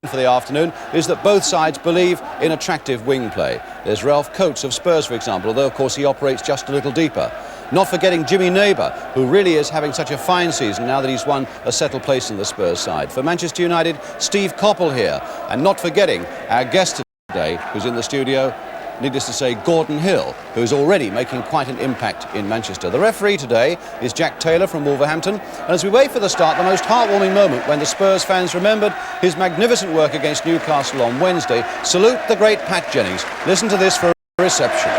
for the afternoon is that both sides believe in attractive wing play. There's Ralph Coates of Spurs, for example, although of course he operates just a little deeper. Not forgetting Jimmy Neighbour, who really is having such a fine season now that he's won a settled place in the Spurs side. For Manchester United, Steve Coppell here. And not forgetting our guest today, who's in the studio, needless to say, Gordon Hill, who's already making quite an impact in Manchester. The referee today is Jack Taylor from Wolverhampton. And as we wait for the start, the most heartwarming moment when the Spurs fans remembered his magnificent work against Newcastle on Wednesday. Salute the great Pat Jennings. Listen to this for a reception.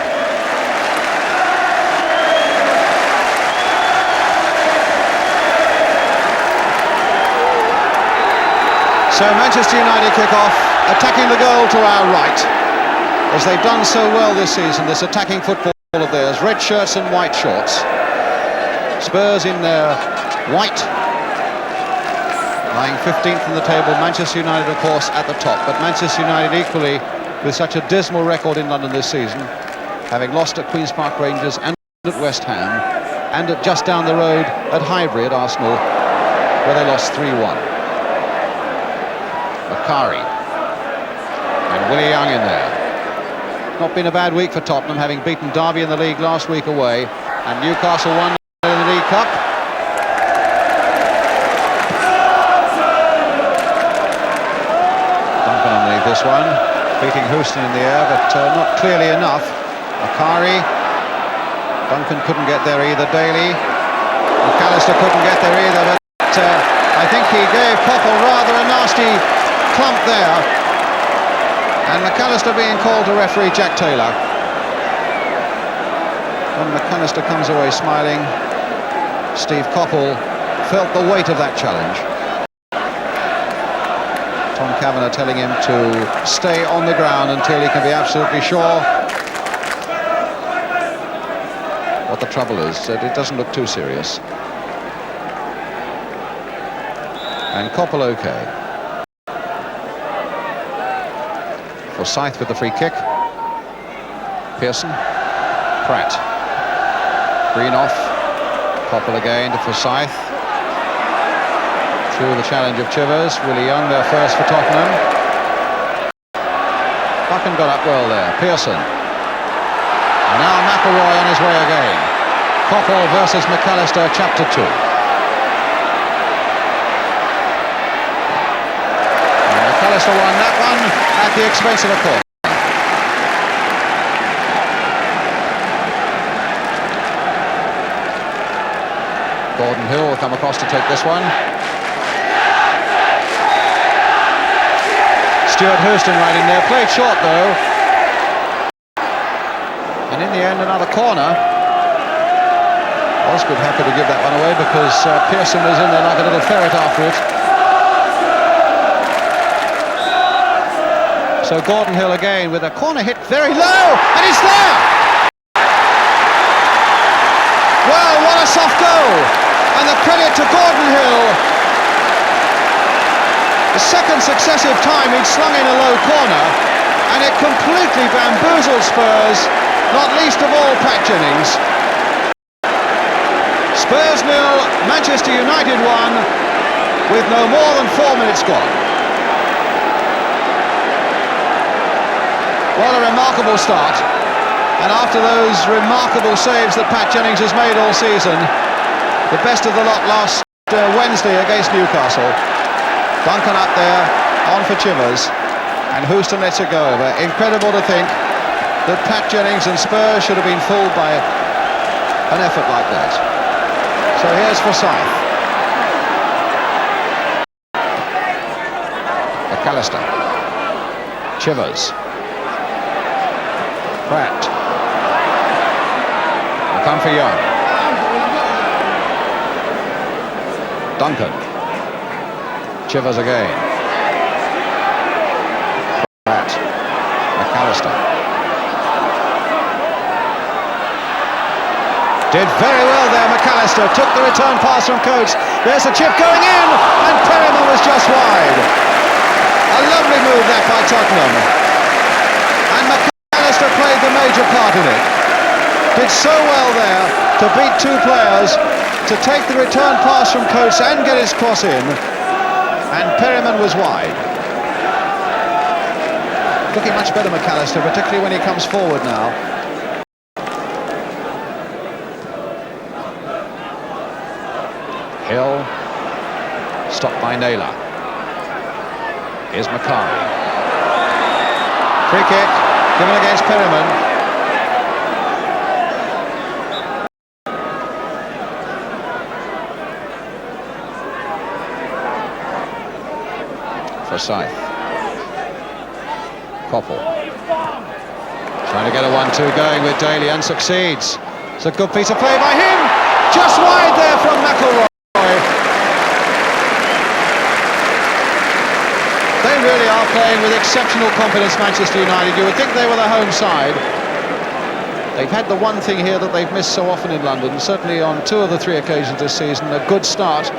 So Manchester United kick off, attacking the goal to our right, as they've done so well this season, this attacking football of theirs. Red shirts and white shorts. Spurs in their white, lying 15th in the table. Manchester United, of course, at the top. But Manchester United equally with such a dismal record in London this season, having lost at Queen's Park Rangers and at West Ham, and at just down the road at Highbury at Arsenal, where they lost 3-1. Bakari and Willie Young in there. Not been a bad week for Tottenham, having beaten Derby in the league last week away, and Newcastle won in the League Cup. Duncan underneath this one, beating Houston in the air, but not clearly enough. Bakari, Duncan couldn't get there either. Daly, McAllister couldn't get there either, but I think he gave Coppell rather a nasty clump there, and McAllister being called to referee Jack Taylor. When McAllister comes away smiling, Steve Coppell felt the weight of that challenge. Tom Kavanagh telling him to stay on the ground until he can be absolutely sure what the trouble is, that it doesn't look too serious. And Coppell okay. Forsyth with the free kick. Pearson. Pratt. Green off. Coppell again to Forsyth. Through the challenge of Chivers. Willie Young there first for Tottenham. Buchan got up well there. Pearson. And now McElroy on his way again. Coppell versus McAllister, chapter 2. McAllister won that one at the expense of a corner. Gordon Hill will come across to take this one. Stuart Houston right in there, played short though. And in the end, another corner. Osgood happy to give that one away because Pearson was in there like a little ferret after it. So Gordon Hill again with a corner hit very low, and it's there! Well, what a soft goal! And the credit to Gordon Hill. The second successive time he'd slung in a low corner, and it completely bamboozled Spurs, not least of all Pat Jennings. Spurs 0, Manchester United 1, with no more than 4 minutes gone. What a remarkable start, and after those remarkable saves that Pat Jennings has made all season, the best of the lot last Wednesday against Newcastle. Duncan up there, on for Chivers, and Houston lets it go over. Incredible to think that Pat Jennings and Spurs should have been fooled by an effort like that. So here's Forsyth. McAllister. Chivers. Pratt. Will come for Young. Duncan. Chivers again. Pratt. McAllister. Did very well there, McAllister. Took the return pass from Coates. There's a chip going in, and Perryman was just wide. A lovely move there by Tottenham. And McAllister played the major part in it. Did so well there to beat two players, to take the return pass from Coates and get his cross in, and Perryman was wide. Looking much better, McAllister, particularly when he comes forward now. Hill, stopped by Naylor. Here's Macari. Free kick, given against Perryman. Forsyth. Koppel. Trying to get a 1-2 going with Daly and succeeds. It's a good piece of play by him. Just wide there from McElroy. They really are playing with exceptional confidence, Manchester United. You would think they were the home side. They've had the one thing here that they've missed so often in London, certainly on 2 of the 3 occasions this season, a good start.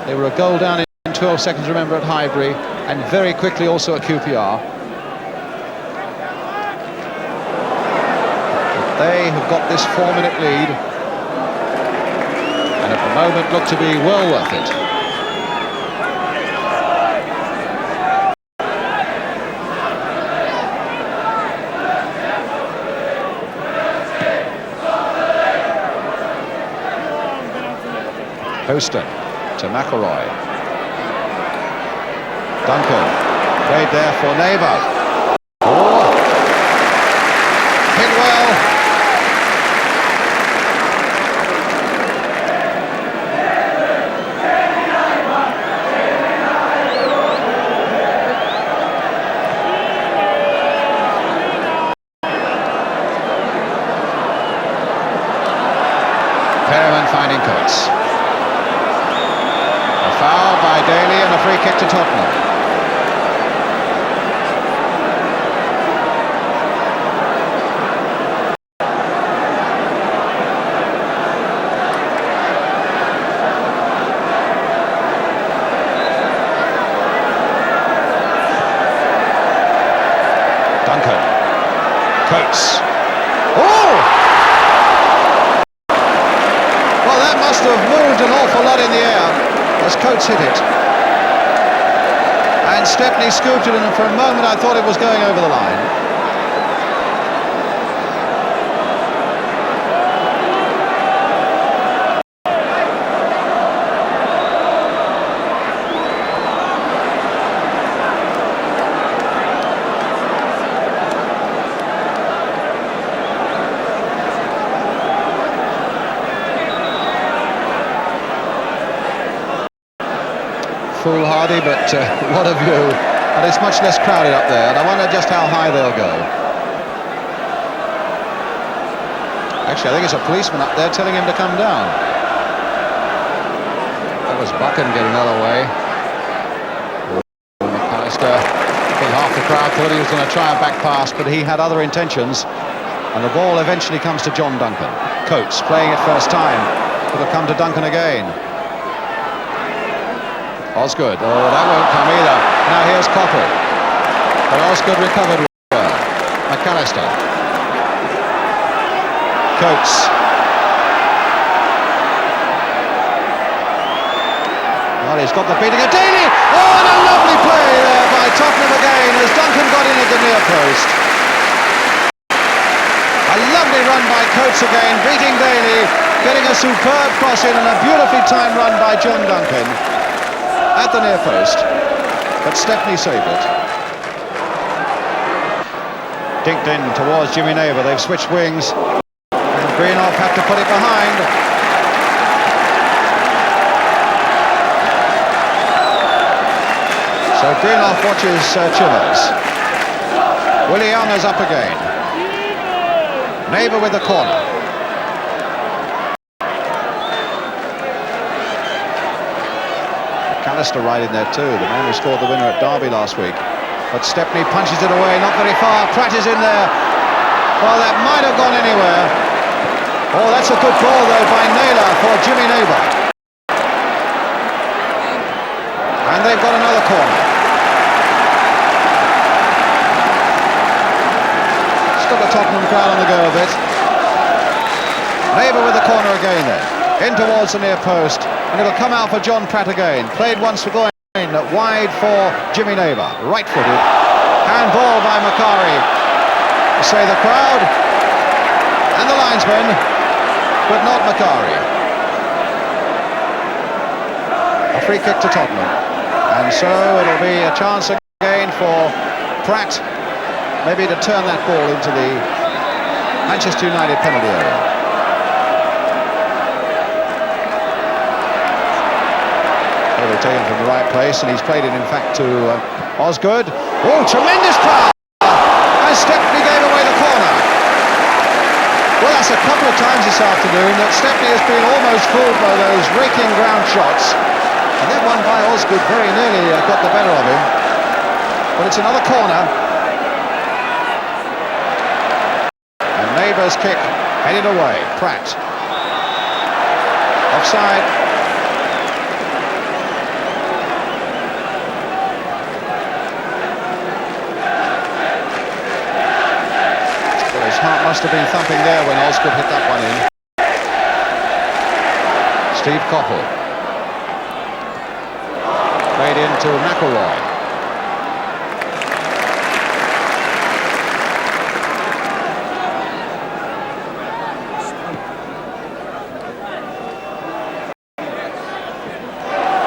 They were a goal down in 12 seconds, remember, at Highbury, and very quickly also at QPR. But they have got this 4-minute lead, and at the moment look to be well worth it. Houston to McElroy. Duncan, played there for Neighbour. Oh, hit well. Perryman finding Coates. A foul by Daly and a free kick to Tottenham. Duncan. Coates. Oh! Well, that must have moved an awful lot in the air as Coates hit it. And Stepney scooped it, and for a moment I thought it was going over the line. Foolhardy, but what a view. And it's much less crowded up there, and I wonder just how high they'll go. Actually, I think it's a policeman up there telling him to come down. That was Buchan getting out of the way. McAllister, I think half the crowd thought he was going to try a back pass, but he had other intentions. And the ball eventually comes to John Duncan. Coates playing it first time. It'll come to Duncan again. Osgood, oh, that won't come either. Now here's Koppel. But Osgood recovered well. McAllister. Coates. Well, he's got the beating of Daly. Oh, and a lovely play there by Tottenham again as Duncan got in at the near post. A lovely run by Coates again, beating Daly, getting a superb cross in and a beautifully timed run by John Duncan at the near post, but Stepney saved it. Dinked in towards Jimmy Neighbour. They've switched wings, and Greenoff had to put it behind. So Greenoff watches Chivers. Williana's up again. Neighbour with the corner. McAllister right in there too, the man who scored the winner at Derby last week. But Stepney punches it away, not very far. Pratt is in there. Well, that might have gone anywhere. Oh, that's a good ball though by Naylor for Jimmy Neighbour. And they've got another corner. It's got the Tottenham crowd on the go a bit. Neighbour with the corner again then. In towards the near post. And it'll come out for John Pratt again. Played once for Goyen, wide for Jimmy Neighbour. Right-footed. Handball by Macari. Say the crowd and the linesman, but not Macari. A free kick to Tottenham. And so it'll be a chance again for Pratt, maybe to turn that ball into the Manchester United penalty area. Well, taken from the right place, and he's played it in fact to Osgood. Oh, tremendous power! And Stepney gave away the corner. Well, that's a couple of times this afternoon that Stepney has been almost fooled by those raking ground shots. And that one by Osgood very nearly got the better of him. But it's another corner. And Neighbour's kick headed away. Pratt. Offside. His heart must have been thumping there when Osgood hit that one in. Steve Coppell. Played into McElroy.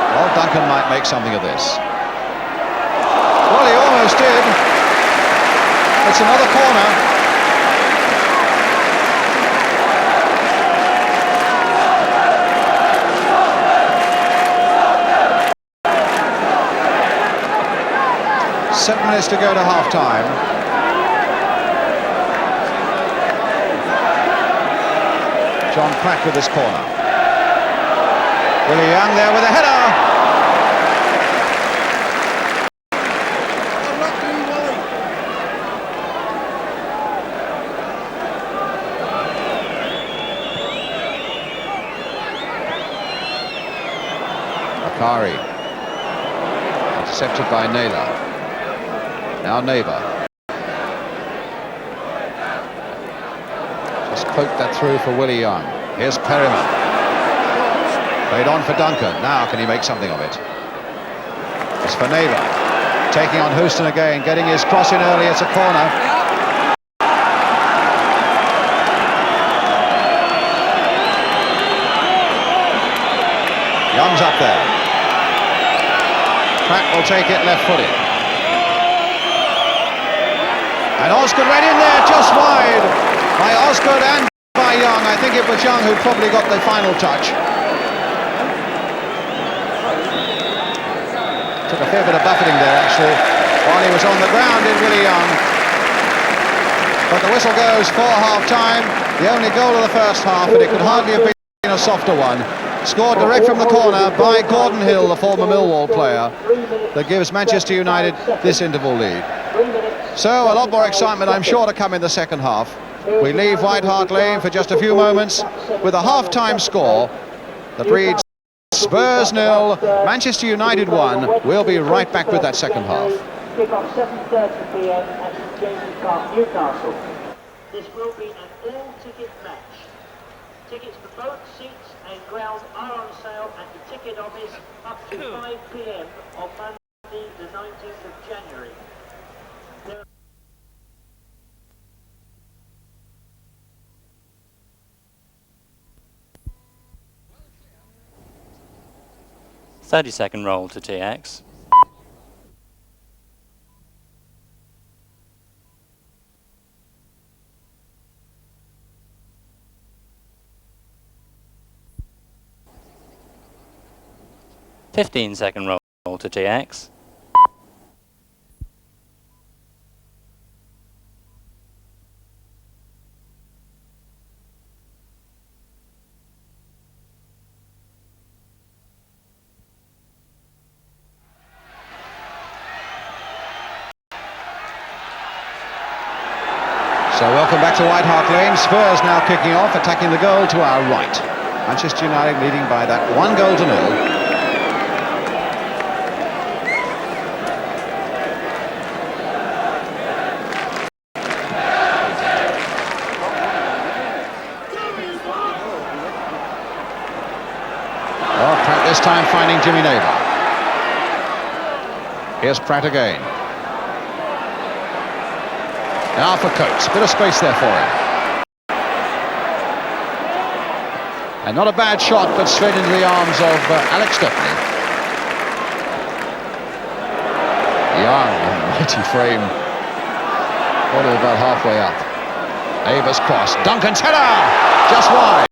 Well, Duncan might make something of this. Well, he almost did. It's another corner. Seven minutes to go to half-time. John Pratt with this corner. Willie Young there with a header. Macari. Intercepted by Naylor. Now Neighbour. Just poked that through for Willie Young. Here's Perryman. Played on for Duncan. Now can he make something of it? It's for Neighbour. Taking on Houston again, getting his cross in early. It's a corner. Young's up there. Pratt will take it left-footed. And Osgood went in there just wide by Osgood and by Young. I think it was Young who probably got the final touch. Took a fair bit of buffeting there actually while he was on the ground in Willie Young. But the whistle goes for half-time. The only goal of the first half, and it could hardly have been a softer one. Scored direct from the corner by Gordon Hill, the former Millwall player, that gives Manchester United this interval lead. So a lot more excitement, I'm sure, to come in the second half. We leave White Hart Lane for just a few moments with a half-time score that reads Spurs 0, Manchester United 1. We'll be right back with that second half. Kick off 7:30 p.m. at St James's Park, Newcastle. This will be an all-ticket match. Tickets for both seats and ground are on sale at the ticket office up to 5 p.m. on Monday, the 19th of January. 30-second roll to TX. Fifteen-second roll to TX. So welcome back to White Hart Lane. Spurs now kicking off, attacking the goal to our right. Manchester United leading by that 1-0. Oh, Pratt this time finding Jimmy Neighbour. Here's Pratt again. Now for Coates, bit of space there for him. And not a bad shot, but straight into the arms of Alex Stepney. Young, mighty frame. Only about halfway up. Aver's cross, Duncan's header! Just wide.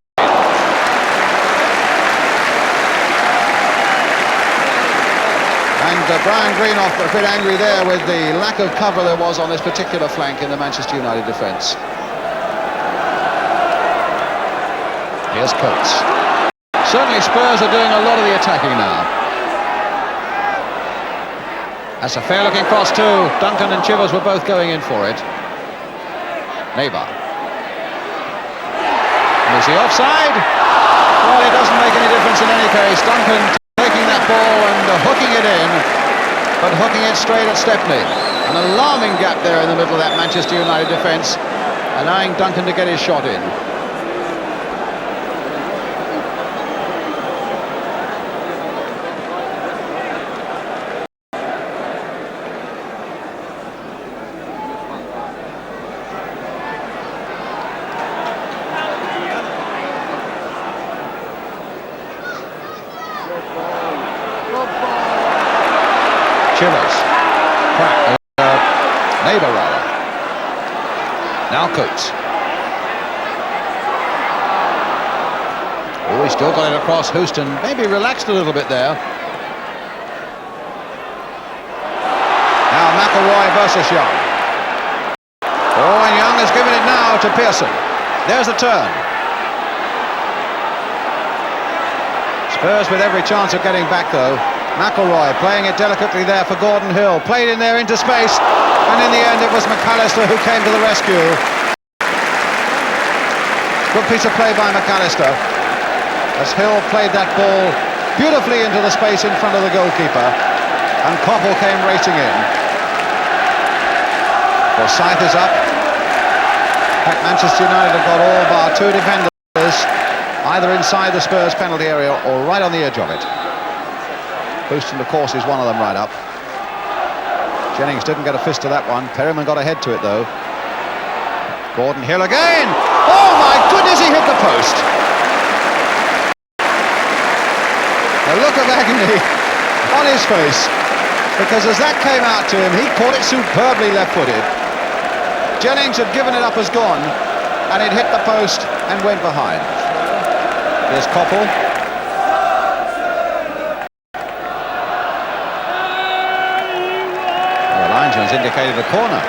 And Brian Greenoff a bit angry there with the lack of cover there was on this particular flank in the Manchester United defence. Here's Coates. Certainly Spurs are doing a lot of the attacking now. That's a fair-looking cross too. Duncan and Chivers were both going in for it. Neighbour. Is he offside? Well, it doesn't make any difference in any case. Duncan taking that ball and hooking it in, but hooking it straight at Stepney. An alarming gap there in the middle of that Manchester United defence, allowing Duncan to get his shot in. Chivers. Neighbour rather. Now Coates. Oh, he's still got it across. Houston maybe relaxed a little bit there. Now McElroy versus Young. Oh, and Young has given it now to Pearson. There's a turn. Spurs with every chance of getting back though. McElroy playing it delicately there for Gordon Hill. Played in there into space, and in the end it was McAllister who came to the rescue. Good piece of play by McAllister as Hill played that ball beautifully into the space in front of the goalkeeper, and Koppel came racing in. Forsyth is up. In fact, Manchester United have got all bar two defenders either inside the Spurs penalty area or right on the edge of it. Houston, of course, is one of them right up. Jennings didn't get a fist to that one. Perryman got a head to it, though. Gordon Hill again! Oh, my goodness, he hit the post! A look of agony on his face, because as that came out to him, he caught it superbly left-footed. Jennings had given it up as gone, and it hit the post and went behind. There's Koppel. Linesman's indicated a corner.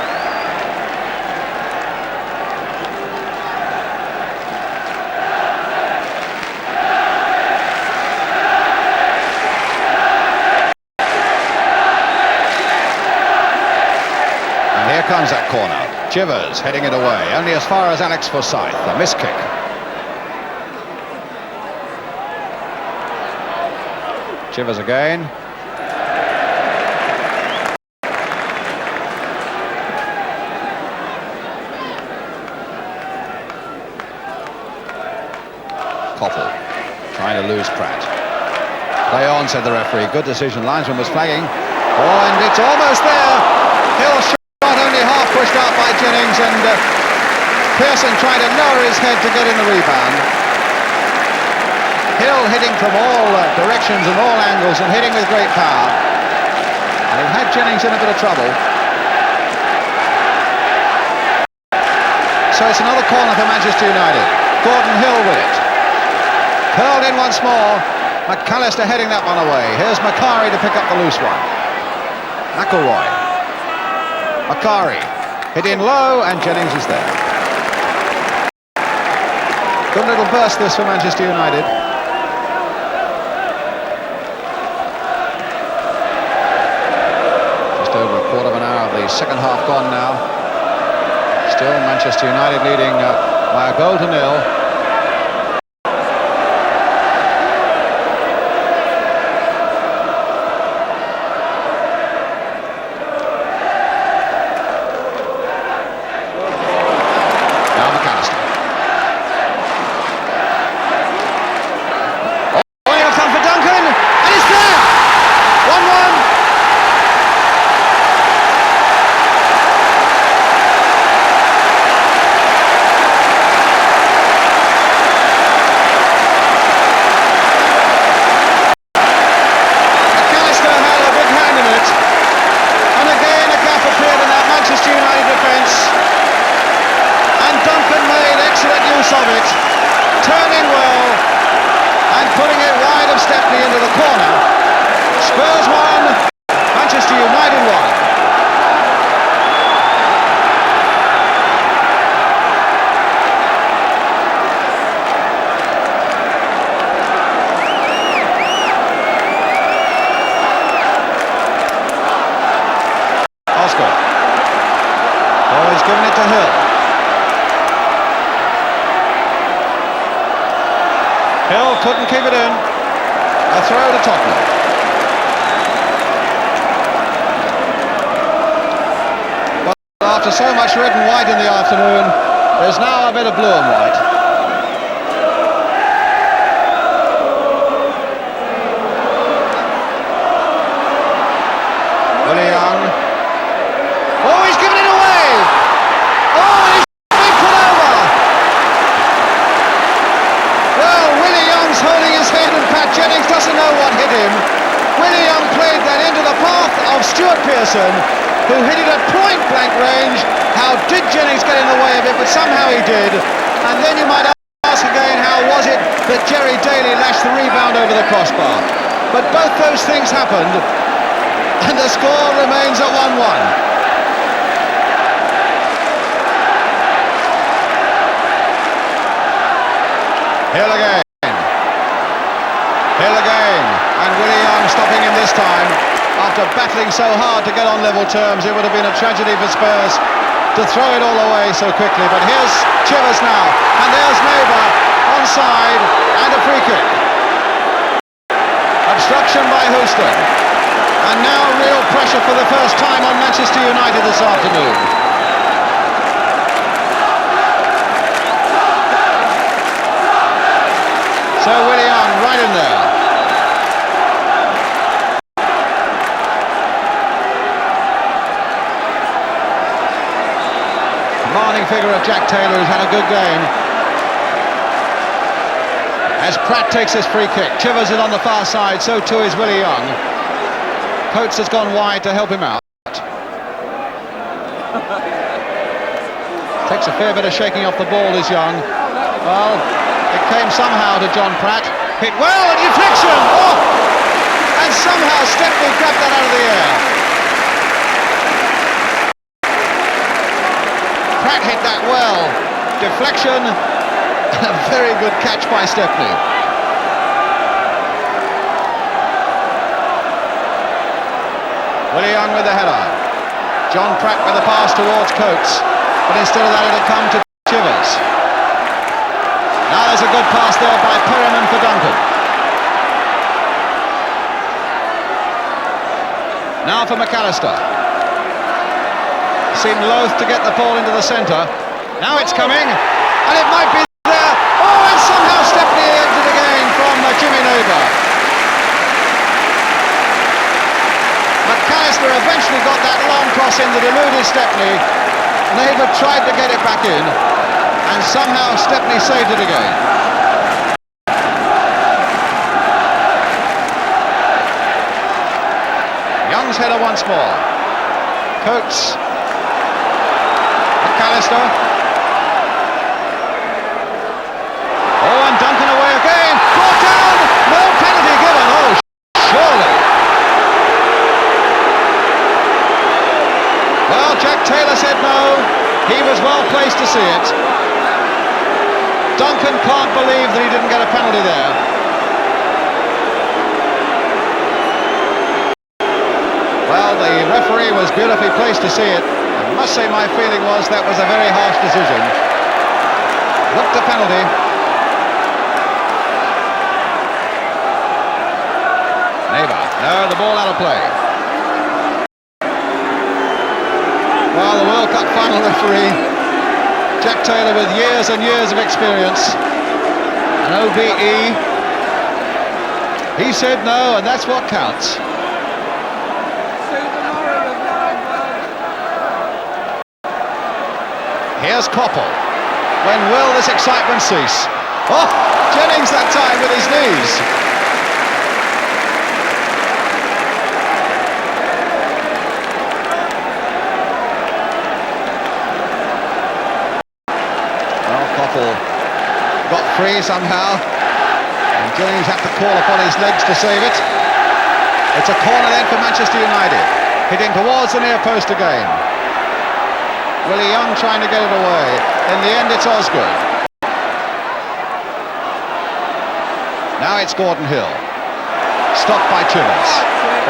And here comes that corner. Chivers heading it away, only as far as Alex Forsyth. A miss kick. Chivers again. Koppel trying to lose Pratt. Play on, said the referee. Good decision. Linesman was flagging. Oh, and it's almost there. Hill shot only half pushed out by Jennings, and Pearson trying to lower his head to get in the rebound. Hill hitting from all directions and all angles and hitting with great power. And it had Jennings in a bit of trouble. So it's another corner for Manchester United. Gordon Hill with it. Curled in once more. McAllister heading that one away. Here's Macari to pick up the loose one. McElroy. Macari hit in low, and Jennings is there. Good little burst this for Manchester United. Just over a quarter of an hour of the second half gone now. Still Manchester United leading by a goal to nil. given it to Hill. Hill couldn't keep it in. A throw to Tottenham. Well, after so much red and white in the afternoon, there's now a bit of blue and white. Willie Young. Oh, he's given it away! Oh, he's been put over! Well, Willie Young's holding his head and Pat Jennings doesn't know what hit him. Willie Young played that into the path of Stuart Pearson, who hit it at point-blank range. How did Jennings get in the way of it? But somehow he did. And then you might ask again, how was it that Jerry Daly lashed the rebound over the crossbar? But both those things happened, and the score remains at 1-1. Hill again. Hill again. And Willie Young stopping him this time. After battling so hard to get on level terms, it would have been a tragedy for Spurs to throw it all away so quickly. But here's Chivers now. And there's Neighbour onside and a free kick. Obstruction by Houston. And now real pressure for the first time on Manchester United this afternoon. So Willie Young right in there. Commanding figure of Jack Taylor, who's had a good game. As Pratt takes his free kick, Chivers is on the far side, so too is Willie Young. Coates has gone wide to help him out. Takes a fair bit of shaking off the ball, is Young. Well, it came somehow to John Pratt. Hit well, a deflection! Oh! And somehow Stepney grabbed that out of the air. Pratt hit that well. Deflection. A very good catch by Stepney. Willie Young with the header. John Pratt with the pass towards Coates. But instead of that, it'll come to Chivers. Now there's a good pass there by Perryman for Duncan. Now for McAllister. Seemed loath to get the ball into the centre. Now it's coming, and it might be there. Oh, and somehow Stepney ends it again from Jimmy Neighbour. McAllister eventually got that long cross in that eluded Stepney. Neighbour tried to get it back in, and somehow Stepney saved it again. Young's header once more. Coates. McAllister. Oh, and Duncan away again. Brought down. No penalty given. Oh, surely. Well, Jack Taylor said no. He was well placed to see it. Duncan can't believe that he didn't get a penalty there. Well, the referee was beautifully placed to see it. I must say my feeling was that was a very harsh decision. Looked a penalty. Neighbour. No, the ball out of play. Well, the World Cup final referee, Jack Taylor, with years and years of experience, an OBE, he said no, and that's what counts. Here's Koppel. When will this excitement cease? Oh, Jennings that time with his knees. Got free somehow, and Jennings had to call upon his legs to save it. It's a corner then for Manchester United, hitting towards the near post again. Willie Young trying to get it away. In the end, it's Osgood. Now it's Gordon Hill, stopped by Chivers,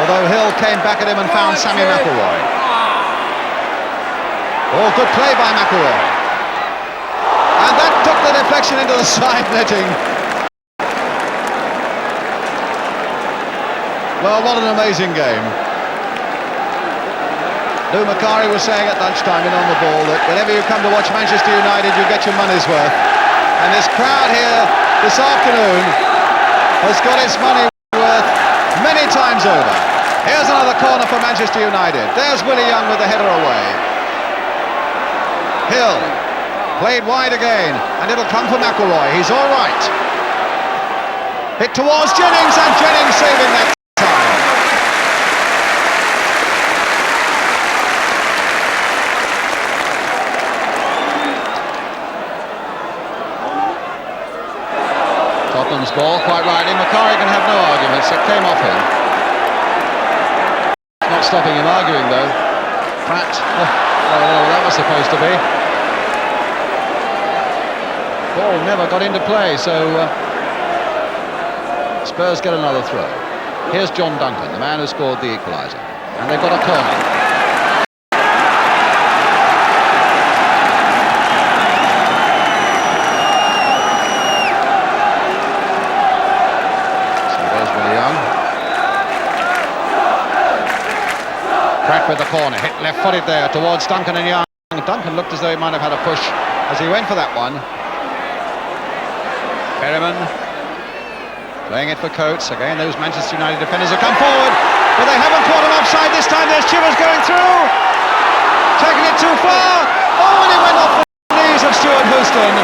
although Hill came back at him and found Sammy McIlroy. Oh, good play by McElroy. And that took the deflection into the side netting. Well, what an amazing game. Lou Macari was saying at lunchtime in On the Ball that whenever you come to watch Manchester United, you get your money's worth. And this crowd here this afternoon has got its money worth many times over. Here's another corner for Manchester United. There's Willie Young with the header away. Hill played wide again, and it'll come for McElroy. He's all right. Hit towards Jennings, and Jennings saving that time. Tottenham's ball, quite rightly. Macari can have no arguments. It came off him. It's not stopping him arguing, though. Pratt. Oh, that was supposed to be. Ball never got into play, so Spurs get another throw. Here's John Duncan, the man who scored the equaliser. And they've got a corner. So there's Willie Young. Pratt with the corner, hit left-footed there towards Duncan and Young. Duncan looked as though he might have had a push as he went for that one. Perryman playing it for Coates. Again, those Manchester United defenders have come forward, but they haven't caught him offside this time. There's Chivers going through, taking it too far. Oh, and he went off the knees of Stuart Houston.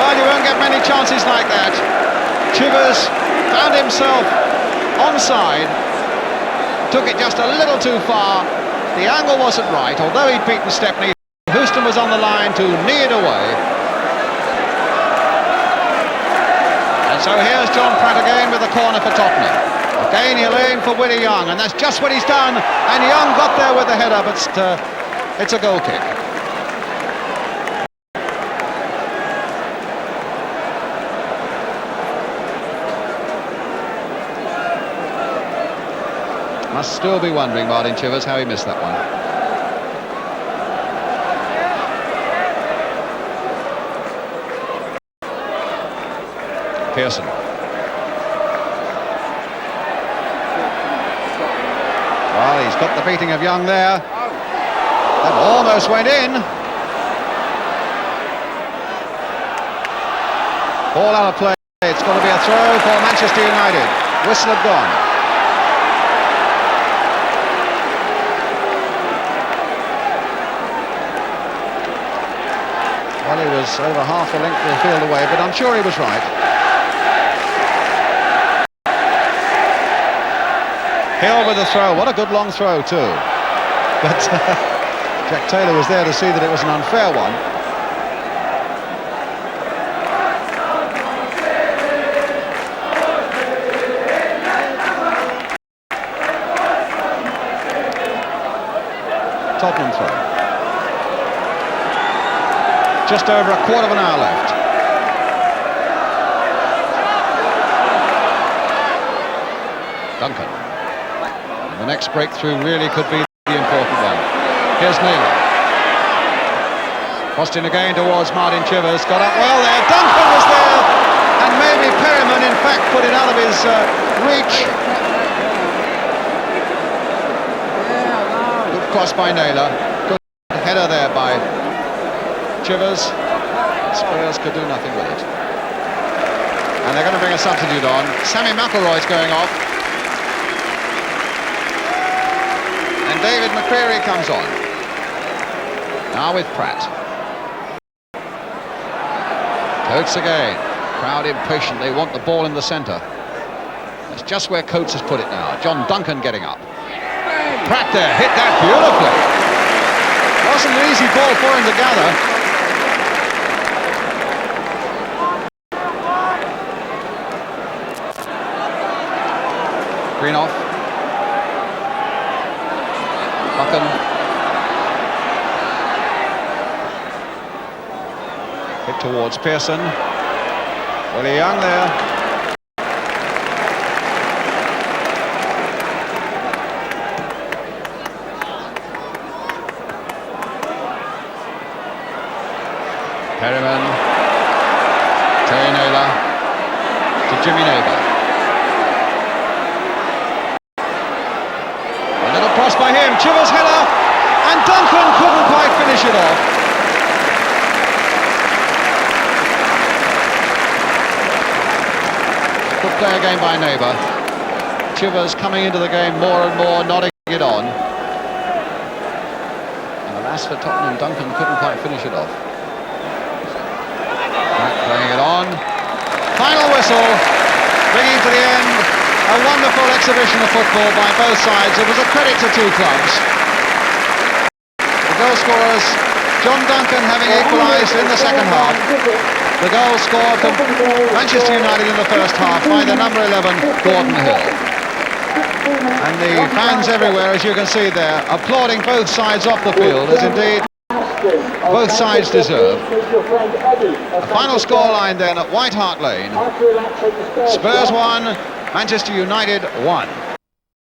Well, you won't get many chances like that. Chivers found himself onside, took it just a little too far. The angle wasn't right, although he'd beaten Stepney. Houston was on the line to knee it away. And so here's John Pratt again with the corner for Tottenham. Again he'll aim for Willie Young, and that's just what he's done. And Young got there with the header, but it's a goal kick. Must still be wondering, Martin Chivers, how he missed that one. Pearson. Well, he's got the beating of Young there. That almost went in. Ball out of play. It's going to be a throw for Manchester United. Whistle had gone. Well, he was over half the length of the field away, but I'm sure he was right. Hill with the throw. What a good long throw too. But Jack Taylor was there to see that it was an unfair one. Tottenham throw. Just over a quarter of an hour left. Duncan. And the next breakthrough really could be the important one. Here's Naylor. Crossed in again towards Martin Chivers. Got up well there. Duncan was there. And maybe Perryman, in fact, put it out of his reach. Good cross by Naylor. Good header there by Chivers. Spurs could do nothing with it. And they're going to bring a substitute on. Sammy McElroy's going off. And David McCreary comes on. Now with Pratt. Coates again. Crowd impatient. They want the ball in the centre. That's just where Coates has put it now. John Duncan getting up. Pratt there. Hit that beautifully. Wasn't an easy ball for him to gather. Greenoff. Buchan. Hit towards Pearson. Willie Young there. cross by him. Chivers' header, and Duncan couldn't quite finish it off. Good play again by Neighbour. Chivers coming into the game more and more, nodding it on. And alas for Tottenham, Duncan couldn't quite finish it off. Playing it on. Final whistle, bringing to the end a wonderful exhibition of football by both sides. It was a credit to two clubs. The goal scorers, John Duncan having equalised in the second half. The goal scored from Manchester United in the first half by the number 11, Gordon Hill. And the fans everywhere, as you can see there, applauding both sides off the field, as indeed both sides deserve. The final scoreline then at White Hart Lane. Spurs 1, Manchester United 1.